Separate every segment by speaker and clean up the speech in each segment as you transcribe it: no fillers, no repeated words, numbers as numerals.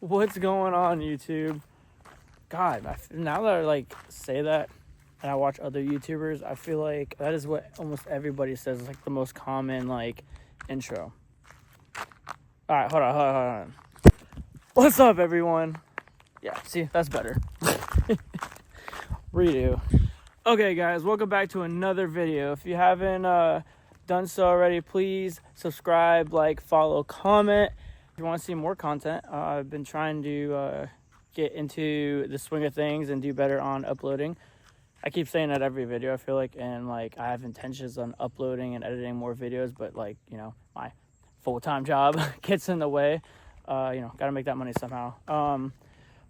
Speaker 1: What's going on, YouTube? God, now that I like say that and I watch other YouTubers, I feel like that is what almost everybody says is like the most common like intro. All right, hold on. What's up, everyone? Yeah, see, that's better. Redo. Okay, guys, welcome back to another video. If you haven't done so already, please subscribe, like, follow, comment. If you want to see more content, I've been trying to get into the swing of things and do better on uploading. I keep saying that every video, I feel like, and like I have intentions on uploading and editing more videos, but like, you know, my full-time job gets in the way. You know, gotta make that money somehow.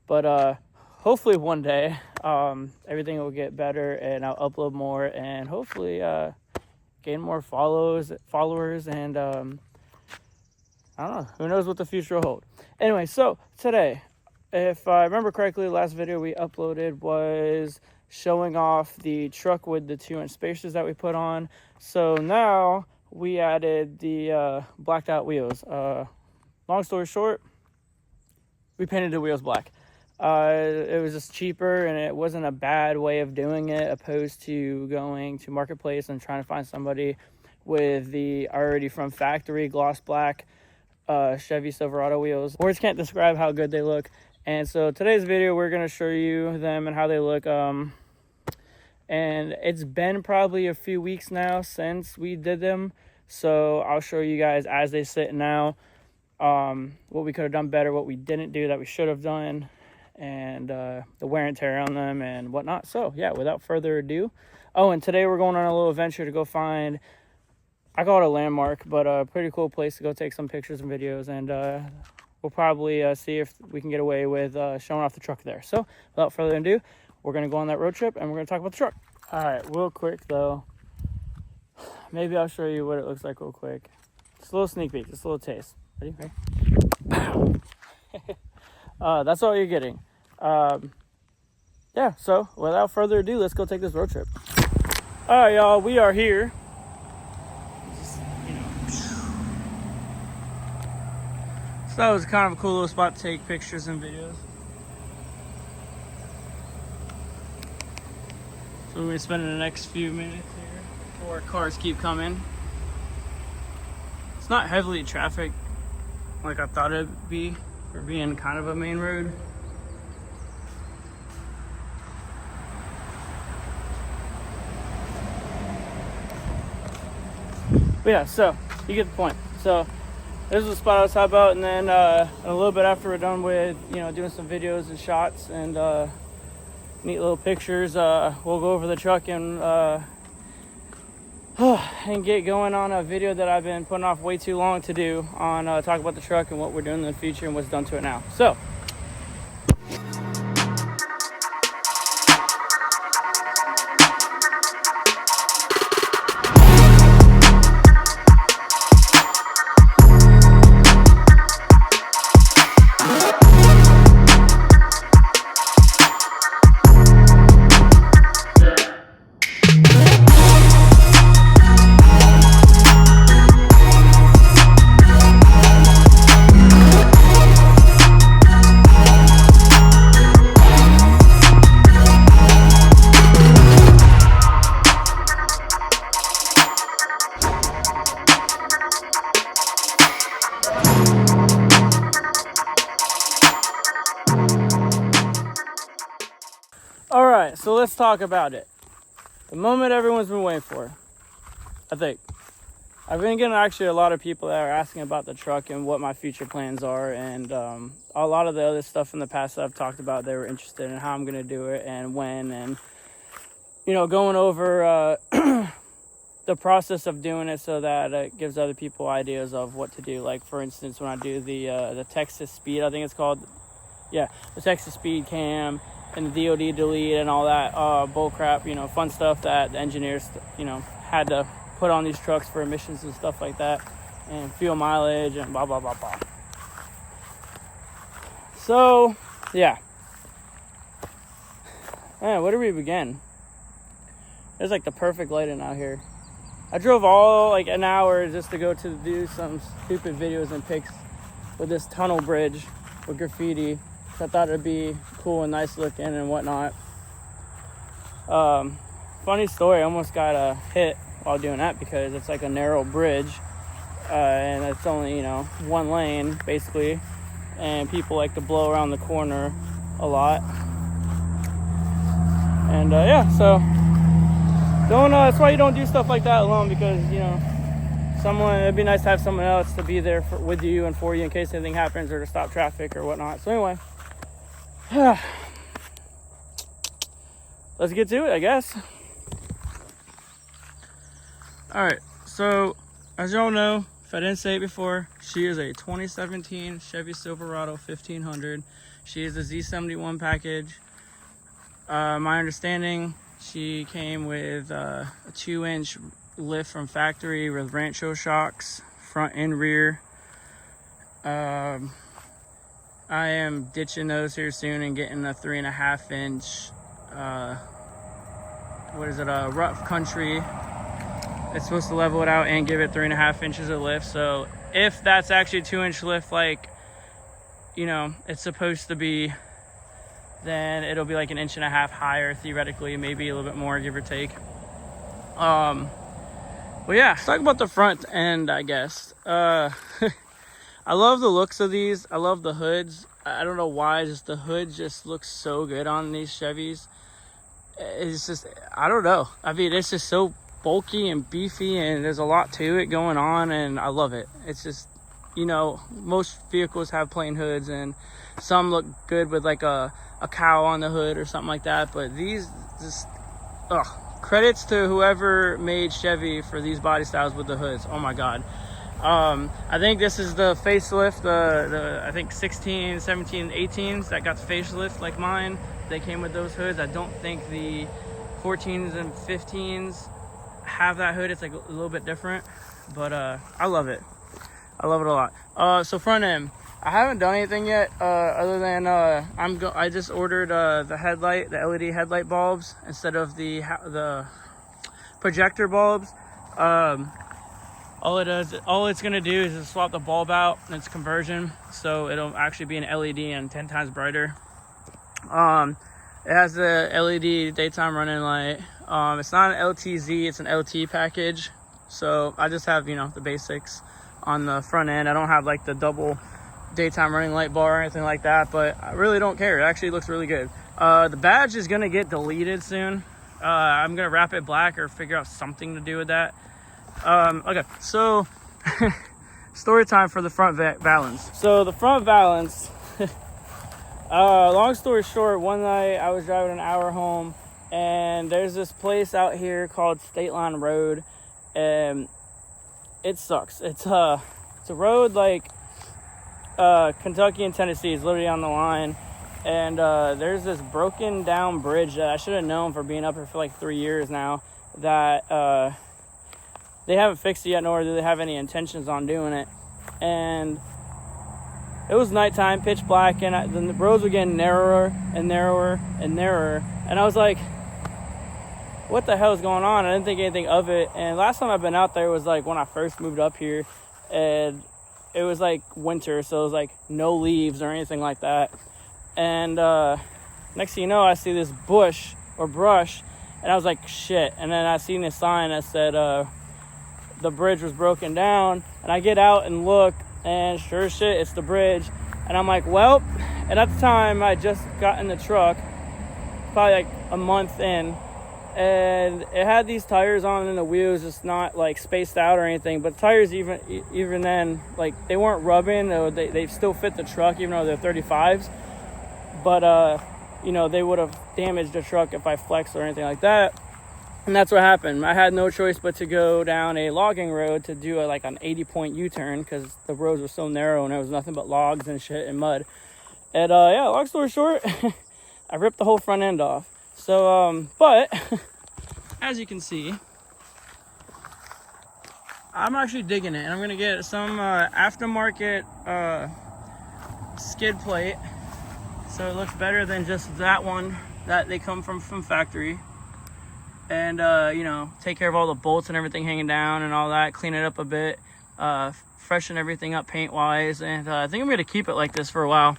Speaker 1: But hopefully one day everything will get better and I'll upload more and hopefully gain more followers, and I don't know, who knows what the future will hold. Anyway, so today, if I remember correctly, the last video we uploaded was showing off the truck with the 2-inch spacers that we put on. So now we added the blacked out wheels. Long story short, we painted the wheels black. It was just cheaper and it wasn't a bad way of doing it, opposed to going to Marketplace and trying to find somebody with the already from factory gloss black Chevy Silverado wheels. Words can't describe how good they look. And so today's video, we're going to show you them and how they look. And it's been probably a few weeks now since we did them. So I'll show you guys as they sit now, what we could have done better, what we didn't do that we should have done, and the wear and tear on them and whatnot. So yeah, without further ado. Oh, and today we're going on a little adventure to go find, I call it a landmark, but a pretty cool place to go take some pictures and videos. And we'll probably see if we can get away with showing off the truck there. So without further ado, we're going to go on that road trip and we're going to talk about the truck. All right, real quick though, maybe I'll show you what it looks like real quick. Just a little sneak peek, just a little taste. Ready? That's all you're getting. Yeah, so without further ado, let's go take this road trip. All right, y'all, we are here. So that was kind of a cool little spot to take pictures and videos. So we're going to spend the next few minutes here before cars keep coming. It's not heavily trafficked like I thought it'd be for being kind of a main road. But yeah, so you get the point. So this is the spot I was talking about, and then a little bit after we're done with, you know, doing some videos and shots and neat little pictures, we'll go over the truck and get going on a video that I've been putting off way too long to do on talk about the truck and what we're doing in the future and what's done to it now. So all right, so let's talk about it. The moment everyone's been waiting for, I think. I've been getting actually a lot of people that are asking about the truck and what my future plans are, and a lot of the other stuff in the past that I've talked about, they were interested in how I'm going to do it and when, and, you know, going over the process of doing it so that it gives other people ideas of what to do. Like, for instance, when I do the Texas Speed, I think it's called, yeah, the Texas Speed cam, and the DOD delete and all that bull crap, you know, fun stuff that the engineers, you know, had to put on these trucks for emissions and stuff like that, and fuel mileage and blah, blah, blah, blah. So, yeah. Man, where do we begin? There's like the perfect lighting out here. I drove all like an hour just to go to do some stupid videos and pics with this tunnel bridge with graffiti. So I thought it'd be cool and nice looking and whatnot. Funny story, I almost got hit while doing that because it's like a narrow bridge, and it's only, you know, one lane basically, and people like to blow around the corner a lot. And yeah, so don't that's why you don't do stuff like that alone, because, you know, it'd be nice to have someone else to be there with you and for you in case anything happens, or to stop traffic or whatnot. So anyway, let's get to it, I guess. All right, so as y'all know, if I didn't say it before, she is a 2017 Chevy Silverado 1500. She is a Z71 package. My understanding, she came with a 2-inch lift from factory with Rancho shocks, front and rear. I am ditching those here soon and getting a 3.5-inch, rough country. It's supposed to level it out and give it 3.5 inches of lift. So if that's actually a 2-inch lift, like, you know, it's supposed to be, then it'll be like 1.5 inches higher theoretically, maybe a little bit more, give or take. Well, yeah, let's talk about the front end, I guess. I love the looks of these. I love the hoods. I don't know why, just the hood just looks so good on these Chevys. It's just, I don't know. I mean, it's just so bulky and beefy, and there's a lot to it going on, and I love it. It's just, you know, most vehicles have plain hoods, and some look good with like a cow on the hood or something like that, but these just, credits to whoever made Chevy for these body styles with the hoods. Oh my god. I think this is the facelift, the I think 16, 17, 18s that got the facelift like mine. They came with those hoods. I don't think the 14s and 15s have that hood. It's like a little bit different, but I love it. I love it a lot. So front end, I haven't done anything yet, other than I just ordered the headlight, the LED headlight bulbs instead of the projector bulbs. All it's gonna do is just swap the bulb out, and it's conversion, so it'll actually be an LED and 10 times brighter. It has the LED daytime running light. It's not an LTZ, it's an LT package. So I just have, you know, the basics on the front end. I don't have like the double daytime running light bar or anything like that, but I really don't care. It actually looks really good. The badge is gonna get deleted soon. I'm gonna wrap it black or figure out something to do with that. Okay, so story time for the front valance. So the front valance, long story short, one night I was driving an hour home, and there's this place out here called State Line Road, and it sucks. It's a road like Kentucky and Tennessee is literally on the line, and there's this broken down bridge that I should have known for being up here for like 3 years now, that they haven't fixed it yet, nor do they have any intentions on doing it. And it was nighttime, pitch black, and the roads were getting narrower and narrower and narrower, and I was like, what the hell is going on? I didn't think anything of it. And last time I've been out there was like when I first moved up here, and it was like winter, so it was like no leaves or anything like that. And next thing you know, I see this bush or brush, and I was like, shit. And then I seen this sign that said the bridge was broken down, and I get out and look, and sure as shit, it's the bridge. And I'm like, well, and at the time I just got in the truck, probably like a month in, and it had these tires on, and the wheels just not like spaced out or anything, but tires even then, like, they weren't rubbing. They still fit the truck even though they're 35s, but you know, they would have damaged the truck if I flexed or anything like that. And that's what happened. I had no choice but to go down a logging road to do like an 80-point U-turn, because the roads were so narrow and there was nothing but logs and shit and mud. And yeah, long story short, I ripped the whole front end off. So but as you can see, I'm actually digging it, and I'm gonna get some aftermarket skid plate, so it looks better than just that one that they come from factory. And you know, take care of all the bolts and everything hanging down and all that, clean it up a bit, freshen everything up paint wise, and I think I'm gonna keep it like this for a while.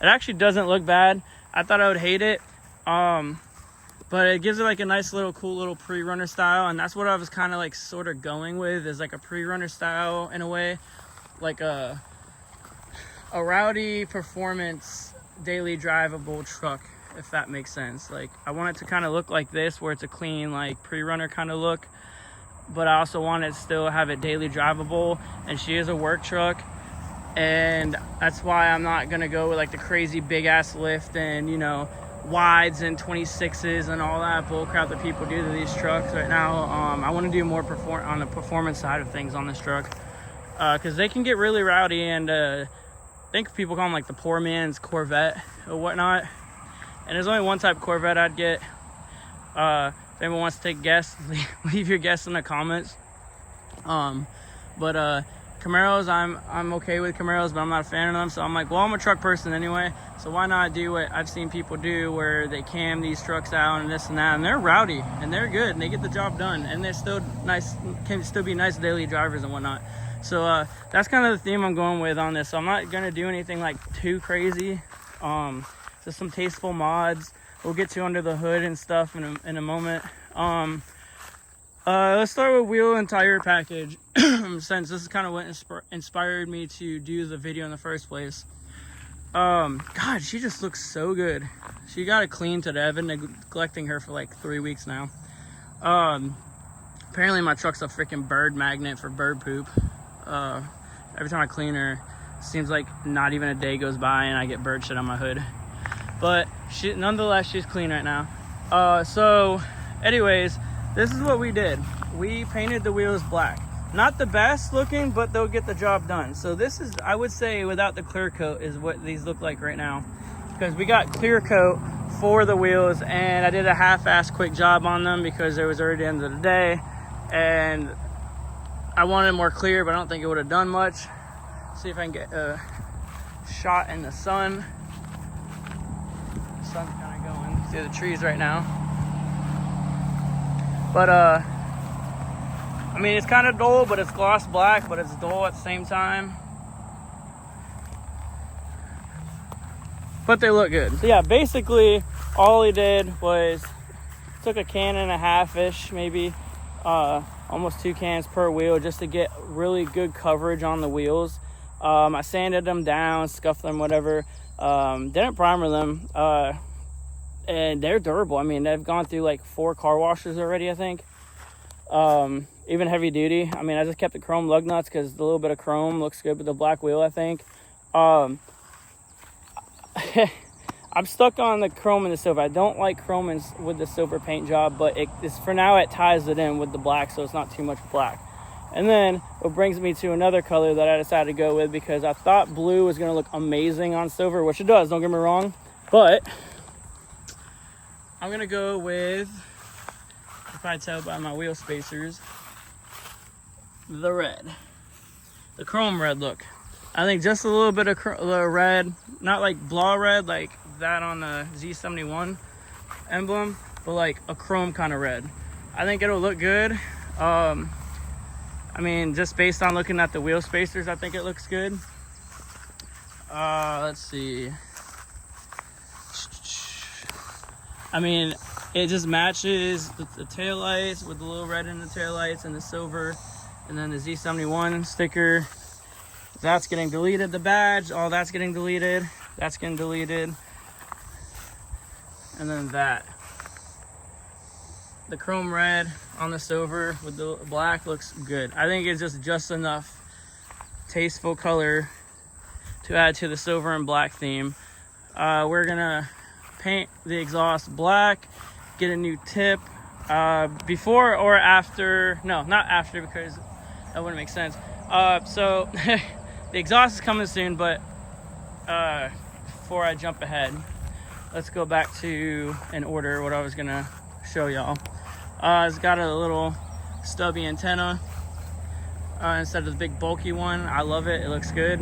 Speaker 1: It actually doesn't look bad. I thought I would hate it, but it gives it like a nice little cool little pre-runner style, and that's what I was kind of like sort of going with, is like a pre-runner style in a way, like a rowdy performance daily drivable truck, if that makes sense. Like I want it to kind of look like this, where it's a clean like pre-runner kind of look, but I also want it to still have it daily drivable. And she is a work truck, and that's why I'm not gonna go with like the crazy big ass lift and, you know, wides and 26s and all that bull crap that people do to these trucks right now. I want to do more on the performance side of things on this truck, because they can get really rowdy, and I think people call them like the poor man's Corvette or whatnot. And there's only one type of Corvette I'd get. If anyone wants to take a guess, leave your guess in the comments. But Camaros, I'm okay with Camaros, but I'm not a fan of them. So I'm like, well, I'm a truck person anyway, so why not do what I've seen people do, where they cam these trucks out and this and that, and they're rowdy and they're good and they get the job done, and they're still nice, can still be nice daily drivers and whatnot. So that's kind of the theme I'm going with on this. So I'm not gonna do anything like too crazy. Just some tasteful mods we'll get to under the hood and stuff in a moment. Let's start with wheel and tire package, since this is kind of what inspired me to do the video in the first place. God, she just looks so good. She got it clean today. I've been neglecting her for like 3 weeks now. Apparently my truck's a freaking bird magnet for bird poop. Every time I clean her, it seems like not even a day goes by and I get bird shit on my hood. But nonetheless, she's clean right now. So anyways, this is what we did. We painted the wheels black. Not the best looking, but they'll get the job done. So this is, I would say, without the clear coat, is what these look like right now. Because we got clear coat for the wheels, and I did a half-ass quick job on them because it was already the end of the day. And I wanted more clear, but I don't think it would have done much. See if I can get a shot in the sun. The sun's kind of going through the trees right now. But I mean, it's kind of dull, but it's gloss black, but it's dull at the same time. But they look good. So yeah, basically all he did was took a can and a half-ish, maybe almost 2 cans per wheel, just to get really good coverage on the wheels. I sanded them down, scuffed them, whatever. Didn't primer them, and they're durable. I mean, they've gone through like 4 car washes already, I think. Even heavy duty. I mean, I just kept the chrome lug nuts because the little bit of chrome looks good with the black wheel, I think. I'm stuck on the chrome and the silver. I don't like chrome with the silver paint job, but for now it ties it in with the black, so it's not too much black. And then it brings me to another color that I decided to go with, because I thought blue was going to look amazing on silver, which it does, don't get me wrong. But I'm going to go with, you can probably tell by my wheel spacers, the red. The chrome red look. I think just a little bit of the red, not like blah red like that on the Z71 emblem, but like a chrome kind of red. I think it'll look good. I mean, just based on looking at the wheel spacers, I think it looks good. Let's see. I mean, it just matches the taillights with the little red in the taillights and the silver, and then the Z71 sticker. That's getting deleted. The badge, all that's getting deleted. That's getting deleted. And then that. The chrome red on the silver with the black looks good. I think it's just enough tasteful color to add to the silver and black theme. We're gonna paint the exhaust black, get a new tip. Before or after, no, not after, because that wouldn't make sense. So the exhaust is coming soon, but before I jump ahead, let's go back to in order what I was gonna show y'all. It's got a little stubby antenna instead of the big bulky one. I love it. It looks good.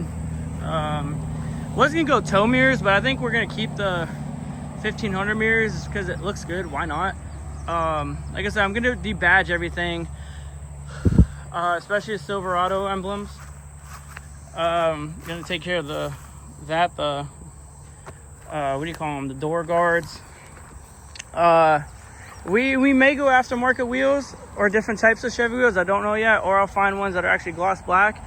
Speaker 1: Was gonna go tow mirrors, but I think we're gonna keep the 1500 mirrors because it looks good. Why not? Like I said, I'm gonna debadge everything, especially the Silverado emblems. Gonna take care of the what do you call them, the door guards. We may go aftermarket wheels or different types of Chevy wheels. I don't know yet, or I'll find ones that are actually gloss black.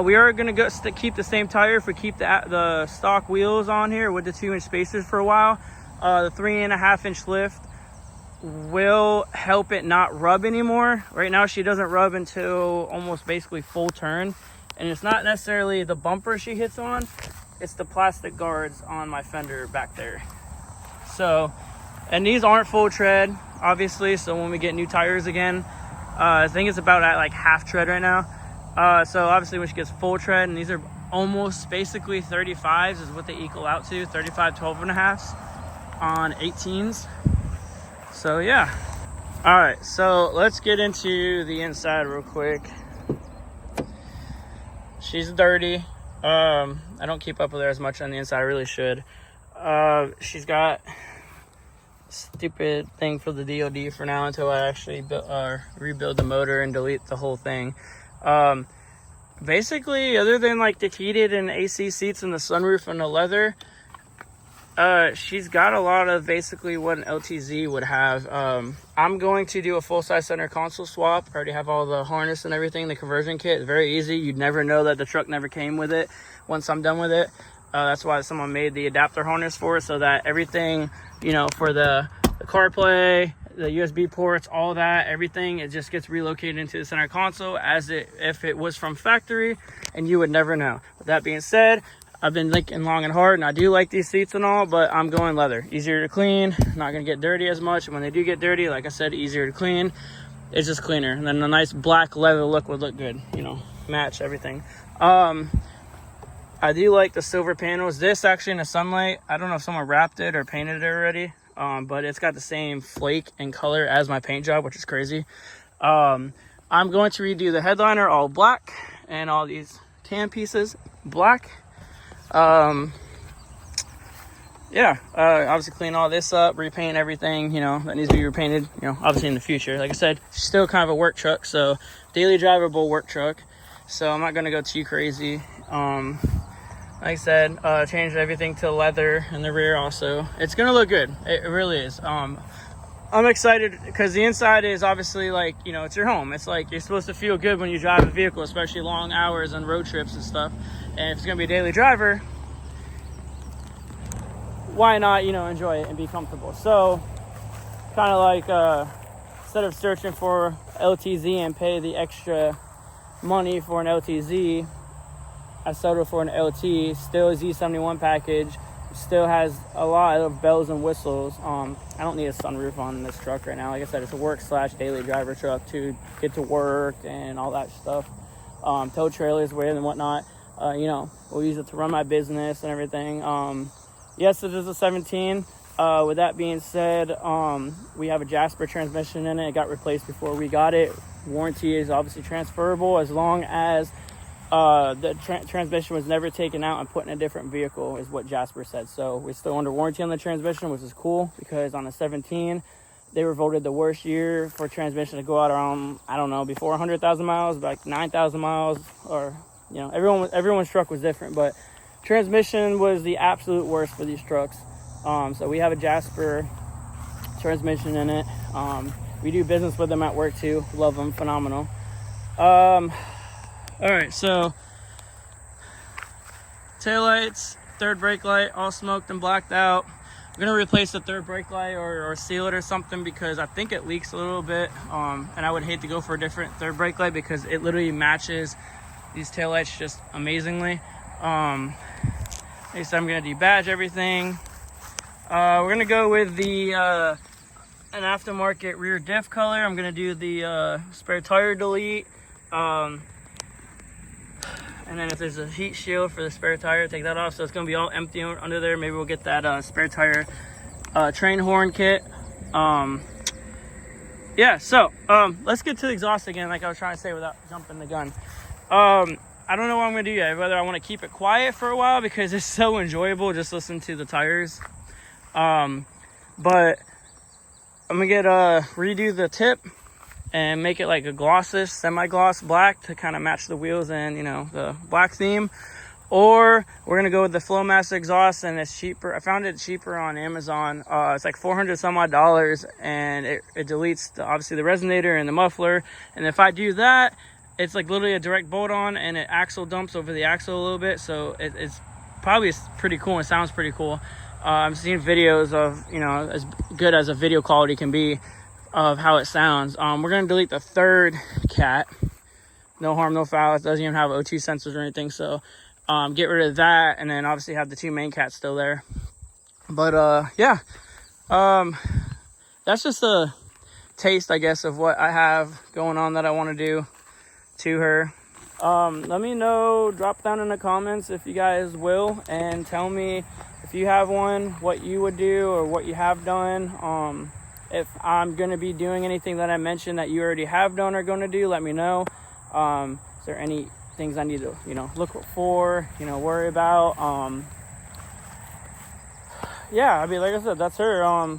Speaker 1: We are going to keep the same tire if we keep the stock wheels on here with the 2-inch spacers for a while. The 3.5-inch lift will help it not rub anymore. Right now she doesn't rub until almost basically full turn, and it's not necessarily the bumper she hits on, it's the plastic guards on my fender back there. So, and these aren't full tread obviously, so when we get new tires again, I think it's about at like half tread right now. So obviously when she gets full tread, and these are almost basically 35s is what they equal out to, 35 12.5s on 18s. So yeah. All right, so let's get into the inside real quick. She's dirty. I don't keep up with her as much on the inside. I really should. She's got a stupid thing for the DOD for now until I actually rebuild the motor and delete the whole thing. Basically, other than like the heated and AC seats and the sunroof and the leather, she's got a lot of basically what an LTZ would have. I'm going to do a full-size center console swap. I already have all the harness and everything, the conversion kit. It's very easy. You'd never know that the truck never came with it once I'm done with it. That's why someone made the adapter harness for it, so that everything, you know, for the CarPlay, the USB ports, all that, everything, it just gets relocated into the center console as if it was from factory, and you would never know. With that being said, I've been thinking long and hard, and I do like these seats and all, but I'm going leather. Easier to clean, not gonna get dirty as much. And when they do get dirty, like I said, easier to clean. It's just cleaner. And then a nice black leather look would look good, you know, match everything. I do like the silver panels. This actually in the sunlight, I don't know if someone wrapped it or painted it already, but it's got the same flake and color as my paint job, which is crazy. I'm going to redo the headliner all black and all these tan pieces black. Obviously clean all this up, repaint everything, you know, that needs to be repainted, you know, obviously in the future. Like I said, still kind of a work truck, so daily drivable work truck, so I'm not going to go too crazy. Like I said, changed everything to leather in the rear also. It's going to look good. It really is. I'm excited because the inside is obviously like, you know, it's your home. It's like you're supposed to feel good when you drive a vehicle, especially long hours and road trips and stuff. And if it's going to be a daily driver, why not, you know, enjoy it and be comfortable? So kind of like instead of searching for LTZ and pay the extra money for an LTZ, I settled for an LT, still a Z71 package, still has a lot of bells and whistles. I don't need a sunroof on this truck right now. Like I said, it's a work/daily driver truck to get to work and all that stuff. Tow trailers with and whatnot. You know, we'll use it to run my business and everything. Yes, it is a 17. With that being said, we have a Jasper transmission in it. It got replaced before we got it. Warranty is obviously transferable as long as the transmission was never taken out and put in a different vehicle, is what Jasper said. So we're still under warranty on the transmission, which is cool, because on the 17, they were voted the worst year for transmission to go out around, I don't know, before 100,000 miles, like 9,000 miles, or, you know, everyone's truck was different, but transmission was the absolute worst for these trucks. So we have a Jasper transmission in it. We do business with them at work too. Love them, phenomenal. All right, so taillights, third brake light, all smoked and blacked out. I'm gonna replace the third brake light or seal it or something, because I think it leaks a little bit. And I would hate to go for a different third brake light because it literally matches these taillights just amazingly. Like I said, I'm gonna debadge everything. We're gonna go with the an aftermarket rear diff color. I'm gonna do the spare tire delete. And then if there's a heat shield for the spare tire, take that off. So it's gonna be all empty under there. Maybe we'll get that spare tire train horn kit. Yeah, so let's get to the exhaust again, like I was trying to say without jumping the gun. I don't know what I'm gonna do yet. Whether I want to keep it quiet for a while because it's so enjoyable just listening to the tires. But I'm gonna get redo the tip and make it like a glossish, semi-gloss black to kind of match the wheels and, you know, the black theme. or we're gonna go with the Flowmaster exhaust, and it's cheaper. I found it cheaper on Amazon. It's like $400 some odd, and it deletes obviously the resonator and the muffler. And if I do that, it's like literally a direct bolt on, and it axle dumps over the axle a little bit, so it's probably pretty cool. It sounds pretty cool. I'm seeing videos of, you know, as good as a video quality can be of how it sounds. We're gonna delete the third cat. No harm, no foul. It doesn't even have O2 sensors or anything, so get rid of that, and then obviously have the 2 main cats still there. But yeah, that's just a taste, I guess, of what I have going on that I want to do to her. Let me know, drop down in the comments if you guys will, and tell me if you have one, what you would do or what you have done. If I'm going to be doing anything that I mentioned that you already have done or going to do, let me know. Is there any things I need to, you know, look for, you know, worry about? Yeah, I mean, like I said, that's her.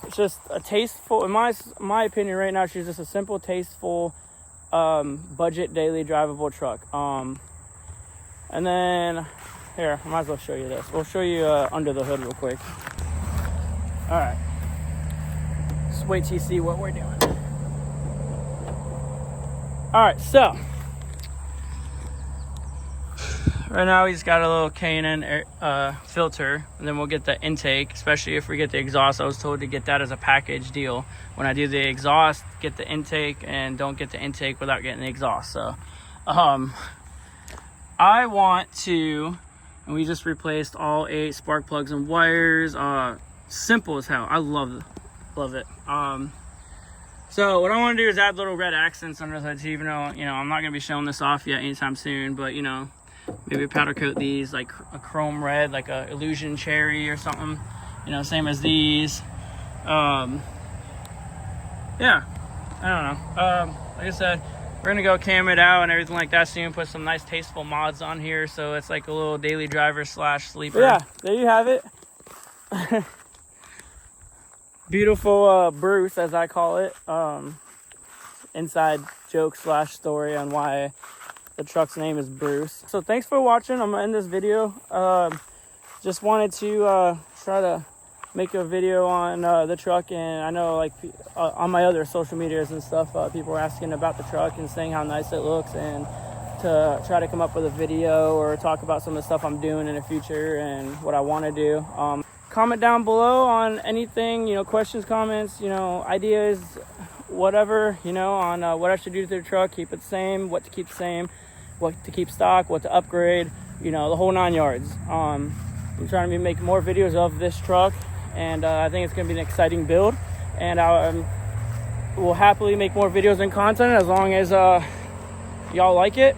Speaker 1: It's just a tasteful, in my opinion right now, she's just a simple, tasteful, budget daily drivable truck. And then here, I might as well show you this. We'll show you under the hood real quick. All right, just wait till you see what we're doing. All right, so right now we just got a little K&N filter, and then we'll get the intake, especially if we get the exhaust. I was told to get that as a package deal. When I do the exhaust, get the intake, and don't get the intake without getting the exhaust. So I want to, and we just replaced all 8 spark plugs and wires. Simple as hell. I love it. So what I want to do is add little red accents under the hood, even though, you know, I'm not going to be showing this off yet anytime soon, but, you know, maybe powder coat these like a chrome red, like a illusion cherry or something, you know, same as these. Yeah, I don't know. Like I said, we're gonna go cam it out and everything like that soon, put some nice tasteful mods on here, so it's like a little daily driver / sleeper. Yeah, there you have it. Beautiful Bruce, as I call it. Inside joke / story on why the truck's name is Bruce. So thanks for watching. I'm gonna end this video. Just wanted to try to make a video on the truck, and I know, like, on my other social medias and stuff, people were asking about the truck and saying how nice it looks, and to try to come up with a video or talk about some of the stuff I'm doing in the future and what I want to do. Comment down below on anything, you know, questions, comments, you know, ideas, whatever, you know, on what I should do to the truck, keep it the same, what to keep the same, what to keep stock, what to upgrade, you know, the whole 9 yards. I'm trying to make more videos of this truck, and I think it's going to be an exciting build, and I will happily make more videos and content as long as y'all like it.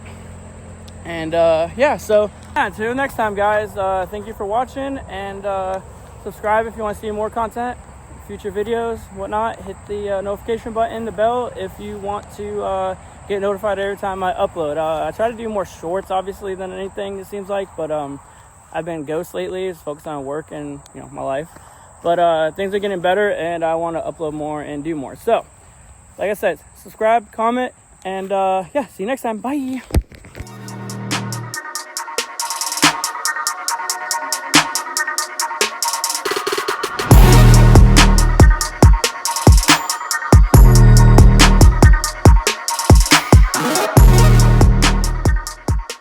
Speaker 1: And yeah, so yeah, until next time, guys, thank you for watching, and subscribe if you want to see more content, future videos, whatnot. Hit the notification button, the bell, if you want to get notified every time I upload. I try to do more shorts, obviously, than anything, it seems like, but I've been ghost lately, just focused on work and, you know, my life. But things are getting better, and I want to upload more and do more. So like I said, subscribe, comment, and yeah, see you next time. Bye.